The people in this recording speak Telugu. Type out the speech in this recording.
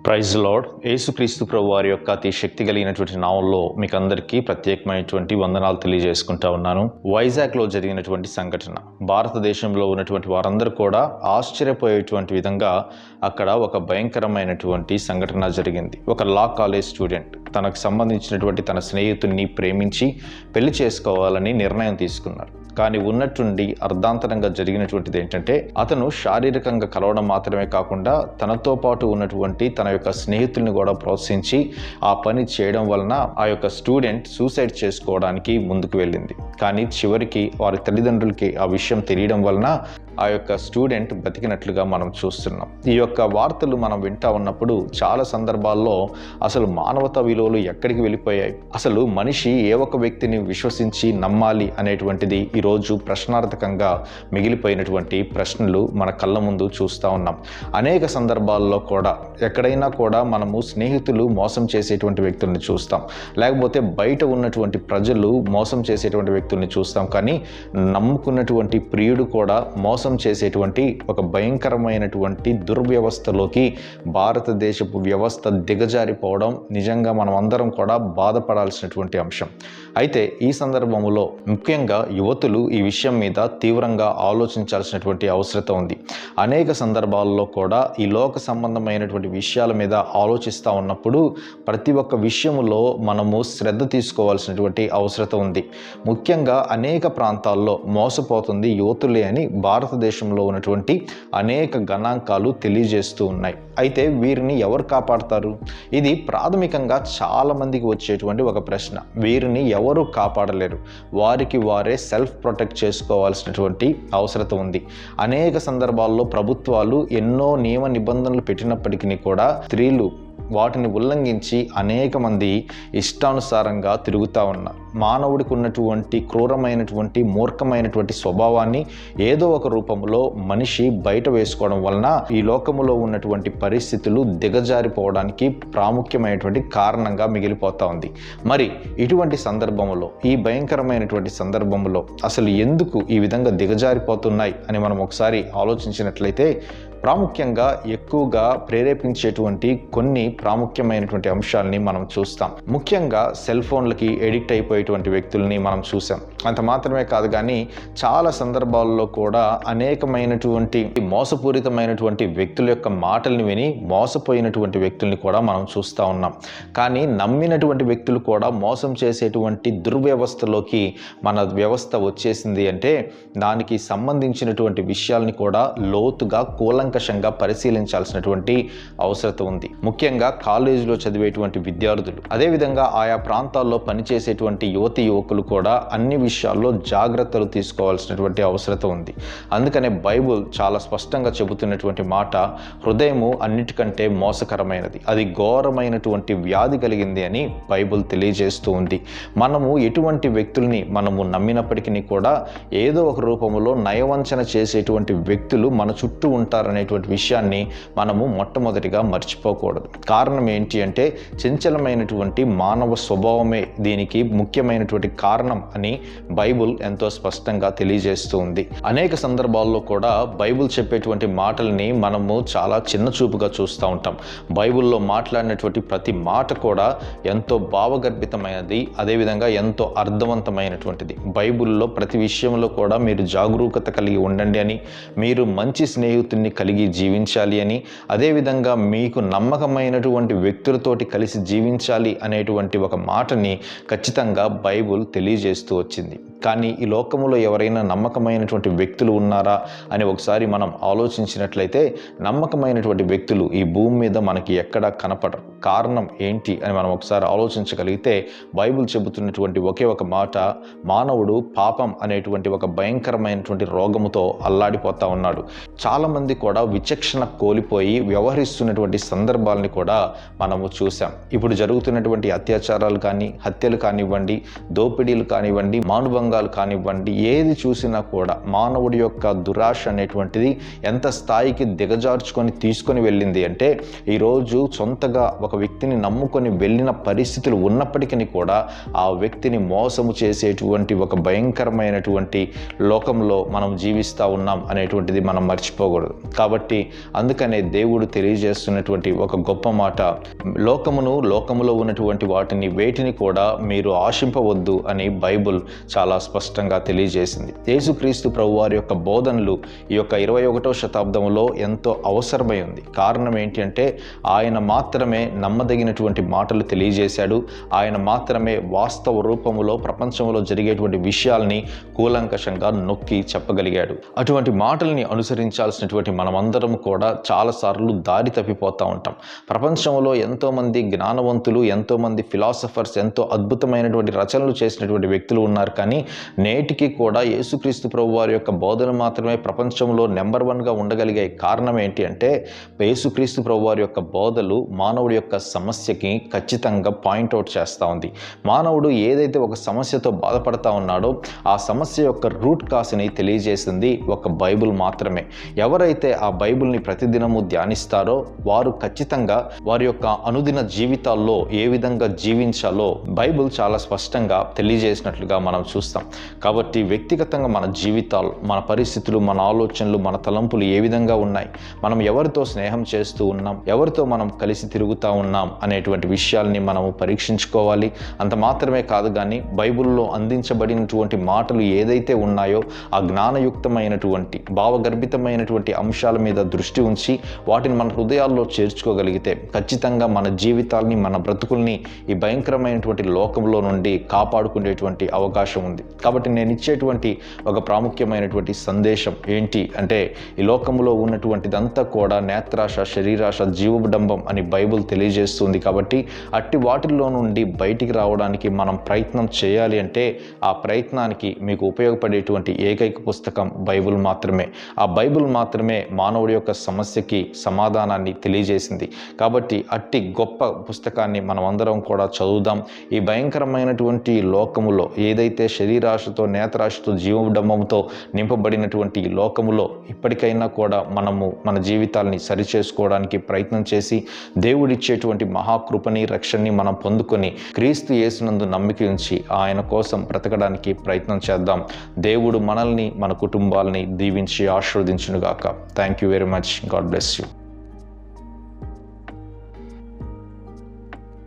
Praise lord. యేసుక్రీస్తు ప్రభు వారి యొక్క అతి శక్తి కలిగినటువంటి నామంలో మీకు అందరికీ ప్రత్యేకమైనటువంటి వందనాలు తెలియజేసుకుంటా ఉన్నాను. వైజాగ్లో జరిగినటువంటి సంఘటన భారతదేశంలో ఉన్నటువంటి వారందరూ కూడా ఆశ్చర్యపోయేటువంటి విధంగా అక్కడ ఒక భయంకరమైనటువంటి సంఘటన జరిగింది. ఒక లా కాలేజ్ స్టూడెంట్ తనకు సంబంధించినటువంటి తన స్నేహితుడిని ప్రేమించి పెళ్లి చేసుకోవాలని నిర్ణయం తీసుకున్నారు. కానీ ఉన్నట్టుండి అర్ధాంతరంగా జరిగినటువంటిది ఏంటంటే, అతను శారీరకంగా కలవడం మాత్రమే కాకుండా తనతో పాటు ఉన్నటువంటి తన యొక్క స్నేహితుల్ని కూడా ప్రోత్సహించి ఆ పని చేయడం వలన ఆ యొక్క స్టూడెంట్ సూసైడ్ చేసుకోవడానికి ముందుకు వెళ్ళింది. కానీ చివరికి వారి తల్లిదండ్రులకి ఆ విషయం తెలియడం వలన ఆ యొక్క స్టూడెంట్ బతికినట్లుగా మనం చూస్తున్నాం. ఈ యొక్క వార్తలు మనం వింటా ఉన్నప్పుడు చాలా సందర్భాల్లో అసలు మానవతా విలువలు ఎక్కడికి వెళ్ళిపోయాయి, అసలు మనిషి ఏ ఒక వ్యక్తిని విశ్వసించి నమ్మాలి అనేటువంటిది ఈరోజు ప్రశ్నార్థకంగా మిగిలిపోయినటువంటి ప్రశ్నలు మన కళ్ళ ముందు చూస్తూ ఉన్నాం. అనేక సందర్భాల్లో కూడా ఎక్కడైనా కూడా మనము స్నేహితులు మోసం చేసేటువంటి వ్యక్తుల్ని చూస్తాం, లేకపోతే బయట ఉన్నటువంటి ప్రజలు మోసం చేసేటువంటి వ్యక్తుల్ని చూస్తాం. కానీ నమ్ముకున్నటువంటి ప్రియుడు కూడా మోసం చేసేటువంటి ఒక భయంకరమైనటువంటి దుర్వ్యవస్థలోకి భారతదేశపు వ్యవస్థ దిగజారిపోవడం నిజంగా మనం అందరం కూడా బాధపడాల్సినటువంటి అంశం. అయితే ఈ సందర్భంలో ముఖ్యంగా యువతులు ఈ విషయం మీద తీవ్రంగా ఆలోచించాల్సినటువంటి అవసరం ఉంది. అనేక సందర్భాల్లో కూడా ఈ లోక సంబంధమైనటువంటి విషయాల మీద ఆలోచిస్తూ ఉన్నప్పుడు ప్రతి ఒక్క విషయములో మనము శ్రద్ధ తీసుకోవాల్సినటువంటి అవసరం ఉంది. ముఖ్యంగా అనేక ప్రాంతాల్లో మోసపోతుంది యువతులే అని భారతదేశంలో ఉన్నటువంటి అనేక గణాంకాలు తెలియజేస్తూ ఉన్నాయి. అయితే వీరిని ఎవరు కాపాడతారు? ఇది ప్రాథమికంగా చాలా మందికి వచ్చేటువంటి ఒక ప్రశ్న. వీరిని ఎవరు కాపాడలేరు, వారికి వారే సెల్ఫ్ ప్రొటెక్ట్ చేసుకోవాల్సినటువంటి అవసరం ఉంది. అనేక సందర్భాల్లో ప్రభుత్వాలు ఎన్నో నియమ నిబంధనలు పెట్టినప్పటికీ కూడా స్త్రీలు వాటిని ఉల్లంఘించి అనేక మంది ఇష్టానుసారంగా తిరుగుతూ ఉన్నారు. మానవుడికి ఉన్నటువంటి క్రూరమైనటువంటి మూర్ఖమైనటువంటి స్వభావాన్ని ఏదో ఒక రూపంలో మనిషి బయట వేసుకోవడం వలన ఈ లోకములో ఉన్నటువంటి పరిస్థితులు దిగజారిపోవడానికి ప్రాముఖ్యమైనటువంటి కారణంగా మిగిలిపోతూ ఉంది. మరి ఇటువంటి సందర్భంలో, ఈ భయంకరమైనటువంటి సందర్భంలో అసలు ఎందుకు ఈ విధంగా దిగజారిపోతున్నాయి అని మనం ఒకసారి ఆలోచించినట్లయితే, ప్రాముఖ్యంగా ఎక్కువగా ప్రేరేపించేటువంటి కొన్ని ప్రాముఖ్యమైనటువంటి అంశాలని మనం చూస్తాం. ముఖ్యంగా సెల్ ఫోన్లకి ఎడిక్ట్ అయిపోయేటువంటి వ్యక్తుల్ని మనం చూసాం. అంత మాత్రమే కాదు, కానీ చాలా సందర్భాల్లో కూడా అనేకమైనటువంటి మోసపూరితమైనటువంటి వ్యక్తుల యొక్క మాటల్ని విని మోసపోయినటువంటి వ్యక్తుల్ని కూడా మనం చూస్తూ ఉన్నాం. కానీ నమ్మినటువంటి వ్యక్తులు కూడా మోసం చేసేటువంటి దుర్వ్యవస్థలోకి మన వ్యవస్థ వచ్చేసింది అంటే దానికి సంబంధించినటువంటి విషయాల్ని కూడా లోతుగా కూలంకషంగా పరిశీలించాల్సినటువంటి అవసరం ఉంది. ముఖ్యంగా కాలేజీలో చదివేటువంటి విద్యార్థులు, అదేవిధంగా ఆయా ప్రాంతాల్లో పనిచేసేటువంటి యువతి యువకులు కూడా అన్ని విషయాల్లో జాగ్రత్తలు తీసుకోవాల్సినటువంటి అవసరం ఉంది. అందుకనే బైబుల్ చాలా స్పష్టంగా చెబుతున్నటువంటి మాట, హృదయము అన్నిటికంటే మోసకరమైనది, అది ఘోరమైనటువంటి వ్యాధి కలిగింది అని బైబుల్ తెలియజేస్తూ ఉంది. మనము ఎటువంటి వ్యక్తుల్ని మనము నమ్మినప్పటికీ కూడా ఏదో ఒక రూపంలో నయవంచన చేసేటువంటి వ్యక్తులు మన చుట్టూ ఉంటారనేటువంటి విషయాన్ని మనము మొట్టమొదటిగా మర్చిపోకూడదు. కారణం ఏంటి అంటే, చంచలమైనటువంటి మానవ స్వభావమే దీనికి ముఖ్యమైనటువంటి కారణం అని బైబుల్ ఎంతో స్పష్టంగా తెలియజేస్తూ ఉంది. అనేక సందర్భాల్లో కూడా బైబుల్ చెప్పేటువంటి మాటల్ని మనము చాలా చిన్న చూపుగా చూస్తూ ఉంటాం. బైబుల్లో మాట్లాడినటువంటి ప్రతి మాట కూడా ఎంతో భావగర్భితమైనది, అదేవిధంగా ఎంతో అర్థవంతమైనటువంటిది. బైబుల్లో ప్రతి విషయంలో కూడా మీరు జాగరూకత కలిగి ఉండండి అని, మీరు మంచి స్నేహితుల్ని కలిగి జీవించాలి అని, అదేవిధంగా మీకు నమ్మకమైనటువంటి వ్యక్తులతోటి కలిసి జీవించాలి అనేటువంటి ఒక మాటని ఖచ్చితంగా బైబుల్ తెలియజేస్తూ వచ్చింది. కానీ ఈ లోకములో ఎవరైనా నమ్మకమైనటువంటి వ్యక్తులు ఉన్నారా అని ఒకసారి మనం ఆలోచించినట్లయితే, నమ్మకమైనటువంటి వ్యక్తులు ఈ భూమి మీద మనకి ఎక్కడా కనపడరు. కారణం ఏంటి అని మనం ఒకసారి ఆలోచించగలిగితే, బైబుల్ చెబుతున్నటువంటి ఒకే ఒక మాట, మానవుడు పాపం అనేటువంటి ఒక భయంకరమైనటువంటి రోగముతో అల్లాడిపోతా ఉన్నాడు. చాలామంది కూడా విచక్షణ కోల్పోయి వ్యవహరిస్తున్నటువంటి సందర్భాలని కూడా మనము చూసాం. ఇప్పుడు జరుగుతున్నటువంటి అత్యాచారాలు కానీ, హత్యలు కానివ్వండి, దోపిడీలు కానివ్వండి, మానభంగాలు ఉద్యోగాలు కానివ్వండి, ఏది చూసినా కూడా మానవుడి యొక్క దురాశ అనేటువంటిది ఎంత స్థాయికి దిగజార్చుకొని తీసుకొని వెళ్ళింది అంటే, ఈరోజు సొంతగా ఒక వ్యక్తిని నమ్ముకొని వెళ్ళిన పరిస్థితులు ఉన్నప్పటికీ కూడా ఆ వ్యక్తిని మోసము చేసేటువంటి ఒక భయంకరమైనటువంటి లోకంలో మనం జీవిస్తూ ఉన్నాం అనేటువంటిది మనం మర్చిపోకూడదు. కాబట్టి అందుకనే దేవుడు తెలియజేస్తున్నటువంటి ఒక గొప్ప మాట, లోకములో ఉన్నటువంటి వాటిని వేటిని కూడా మీరు ఆశింపవద్దు అని బైబుల్ చాలా స్పష్టంగా తెలియజేసింది. యేసుక్రీస్తు ప్రభువారి యొక్క బోధనలు ఈ యొక్క 21వ శతాబ్దంలో ఎంతో అవసరమై ఉంది. కారణం ఏంటి అంటే, ఆయన మాత్రమే నమ్మదగినటువంటి మాటలు తెలియజేశాడు. ఆయన మాత్రమే వాస్తవ రూపములో ప్రపంచంలో జరిగేటువంటి విషయాల్ని కూలంకషంగా నొక్కి చెప్పగలిగాడు. అటువంటి మాటల్ని అనుసరించాల్సినటువంటి మనమందరం కూడా చాలాసార్లు దారి తప్పిపోతూ ఉంటాం. ప్రపంచంలో ఎంతోమంది జ్ఞానవంతులు, ఎంతోమంది ఫిలాసఫర్స్, ఎంతో అద్భుతమైనటువంటి రచనలు చేసినటువంటి వ్యక్తులు ఉన్నారు. కానీ నేటికి కూడా యేసుక్రీస్తు ప్రభువారి యొక్క బోధన మాత్రమే ప్రపంచంలో నెంబర్ 1గా ఉండగలిగే కారణం ఏంటి అంటే, యేసుక్రీస్తు ప్రభువారి యొక్క బోధలు మానవుడి యొక్క సమస్యకి ఖచ్చితంగా పాయింట్అవుట్ చేస్తూ ఉంది. మానవుడు ఏదైతే ఒక సమస్యతో బాధపడతా ఉన్నాడో ఆ సమస్య యొక్క రూట్ కాస్ని తెలియజేసింది ఒక బైబుల్ మాత్రమే. ఎవరైతే ఆ బైబుల్ని ప్రతిదినము ధ్యానిస్తారో వారు ఖచ్చితంగా వారి యొక్క అనుదిన జీవితాల్లో ఏ విధంగా జీవించాలో బైబుల్ చాలా స్పష్టంగా తెలియజేసినట్లుగా మనం చూస్తాం. కాబట్టి వ్యక్తిగతంగా మన జీవితాలు, మన పరిస్థితులు, మన ఆలోచనలు, మన తలంపులు ఏ విధంగా ఉన్నాయి, మనం ఎవరితో స్నేహం చేస్తూ ఉన్నాం, ఎవరితో మనం కలిసి తిరుగుతూ ఉన్నాం అనేటువంటి విషయాల్ని మనము పరీక్షించుకోవాలి. అంత మాత్రమే కాదు కానీ బైబుల్లో అందించబడినటువంటి మాటలు ఏదైతే ఉన్నాయో ఆ జ్ఞానయుక్తమైనటువంటి భావగర్భితమైనటువంటి అంశాల మీద దృష్టి ఉంచి వాటిని మన హృదయాల్లో చేర్చుకోగలిగితే ఖచ్చితంగా మన జీవితాల్ని, మన బ్రతుకుల్ని ఈ భయంకరమైనటువంటి లోకంలో నుండి కాపాడుకునేటువంటి అవకాశం ఉంది. కాబట్టి నేను ఇచ్చేటువంటి ఒక ప్రాముఖ్యమైనటువంటి సందేశం ఏంటి అంటే, ఈ లోకంలో ఉన్నటువంటిదంతా కూడా నేత్రాశ, శరీరాశ, జీవడంబం అని బైబుల్ తెలియజేస్తుంది. కాబట్టి అట్టి వాటిల్లో నుండి బయటికి రావడానికి మనం ప్రయత్నం చేయాలి అంటే ఆ ప్రయత్నానికి మీకు ఉపయోగపడేటువంటి ఏకైక పుస్తకం బైబుల్ మాత్రమే. ఆ బైబుల్ మాత్రమే మానవుడి యొక్క సమస్యకి సమాధానాన్ని తెలియజేసింది. కాబట్టి అట్టి గొప్ప పుస్తకాన్ని మనం అందరం కూడా చదువుదాం. ఈ భయంకరమైనటువంటి లోకములో ఏదైతే శరీరాశతో, నేత్రాశతో, జీవడంబంతో నింపబడినటువంటి ఈ లోకములో ఇప్పటికైనా కూడా మనము మన జీవితాల్ని సరిచేసుకోవడానికి ప్రయత్నం చేసి దేవుడిచ్చేటువంటి మహాకృపని, రక్షణని మనం పొందుకొని క్రీస్తు యేసునందు నమ్మిక ఉంచి ఆయన కోసం బ్రతకడానికి ప్రయత్నం చేద్దాం. దేవుడు మనల్ని, మన కుటుంబాలని దీవించి ఆశీర్వదించునుగాక. Thank you very much. God bless you.